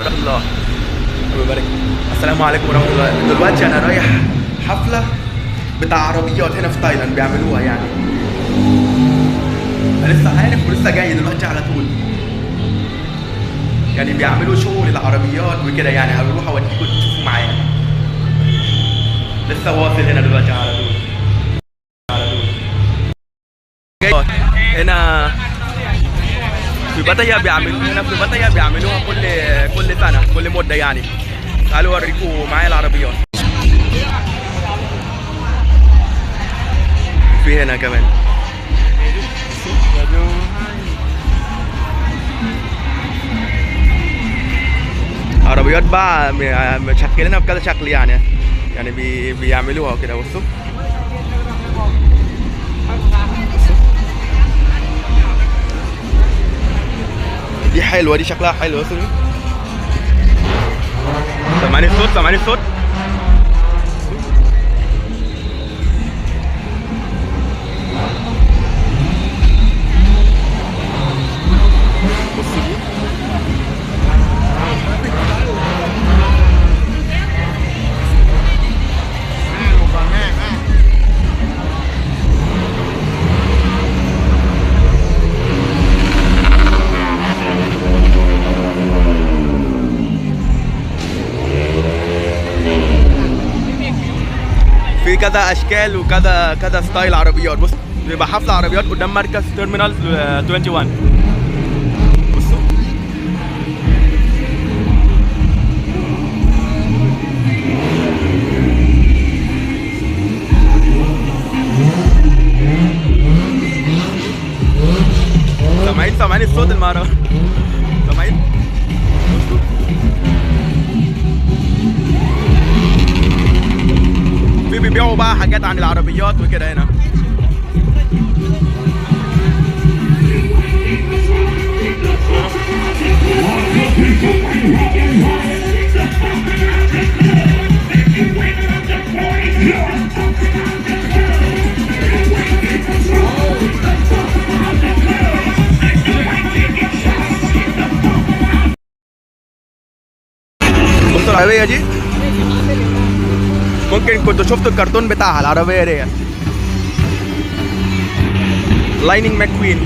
ورحمة الله وبركاته. السلام عليكم ورحمة الله. دلوقتي أنا رايح حفلة بتاع عربيات هنا في تايلاند بيعملوها يعني. أنا لسه عارف ولسه جاي دلوقتي على طول. يعني بيعملوا شو للعربيات وكده يعني، هروح أوديكم تشوفوا معايا. لسه واصل هنا دلوقتي على طول. هنا في باتايا بيعملوها كل سنة، كل مدة يعني. تعالوا اوريكم معايا العربيات. في هنا كمان عربيات بقى مشكلينها بكذا شكل يعني بيعملوها كده. بصوا دي حلوة، دي شكلها حلو. بصوا سامعين الصوت بصوا دي في كذا اشكال وكذا ستايل عربيات. بص بيبقى حفله عربيات قدام مركز تيرمينال 21. بصوا سامعين الصوت المهرجان؟ سامعين؟ بيبيعوا بقى حاجات عن العربيات وكده هنا. بصوا العربية دي، ممكن كنتوا شفتوا الكرتون بتاعها. العربية دي لايننج ماكوين.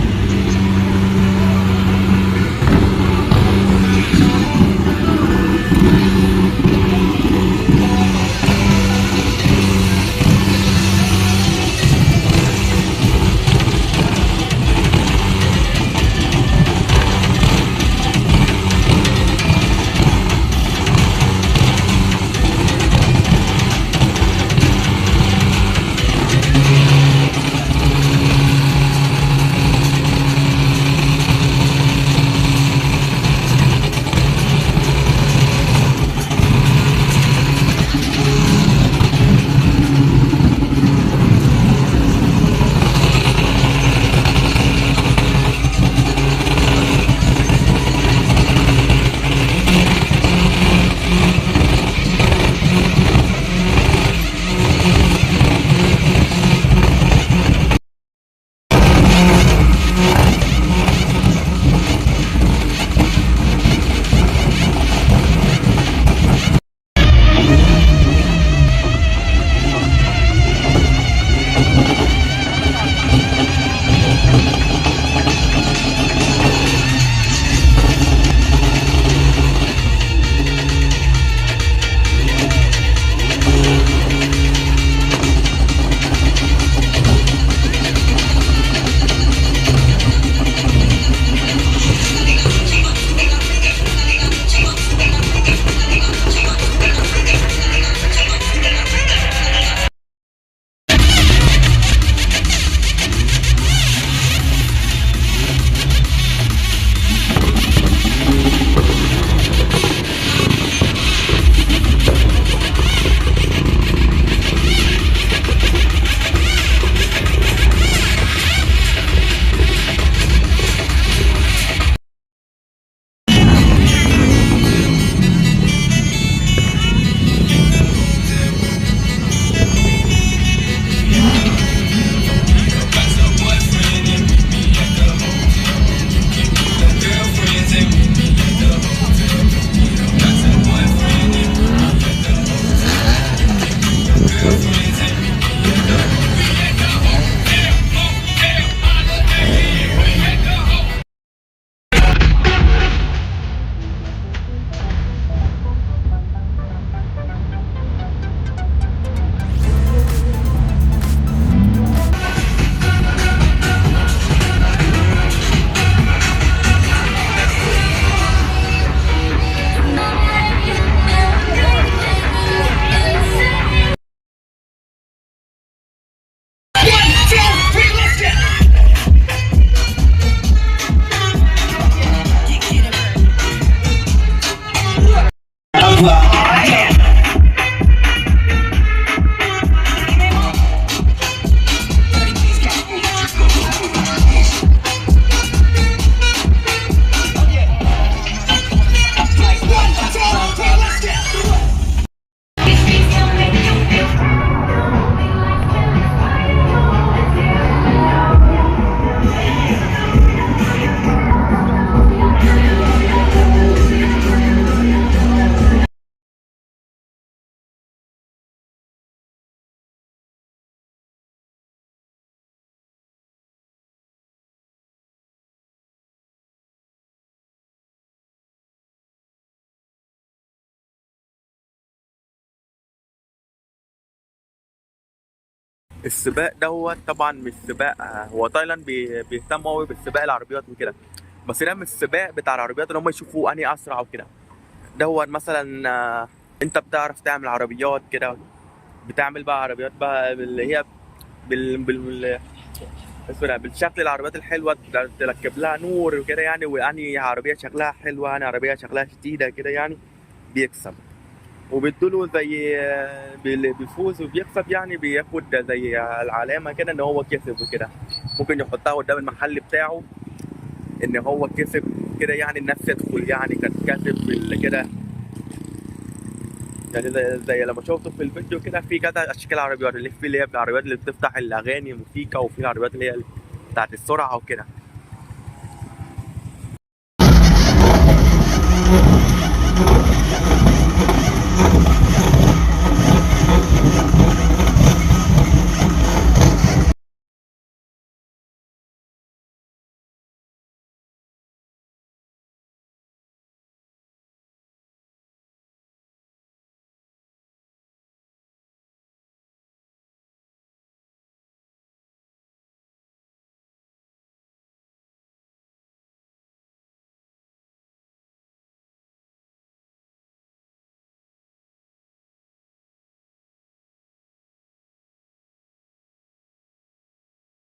السباق دوت طبعا مش سباق، هو تايلاند بيهتموا قوي بالسباق العربيات وكده، بس ده مش سباق بتاع العربيات ان هم يشوفوا انهي اسرع وكده. دوت مثلا انت بتعرف تعمل عربيات كده، بتعمل بقى عربيات بقى اللي هي بال اسمها بالشكل العربيات الحلوه، تركب لها نور وكده يعني، واني عربيه شكلها حلوه يعني عربيه شكلها شديده كده يعني بيكسب. وبيدوله زي بيفوز وبيكسب يعني، بياخد زي العلامه كده ان هو كسب وكده، ممكن يحطها قدام المحل بتاعه ان هو كسب كده يعني، الناس تدخل يعني كان كسب كده يعني. زي لما شفته في الفيديو كده، في كذا اشكال عربيات، اللي في اللي هي العربيات اللي بتفتح الاغاني موسيقى، وفي العربيات اللي هي بتاعت السرعه وكده.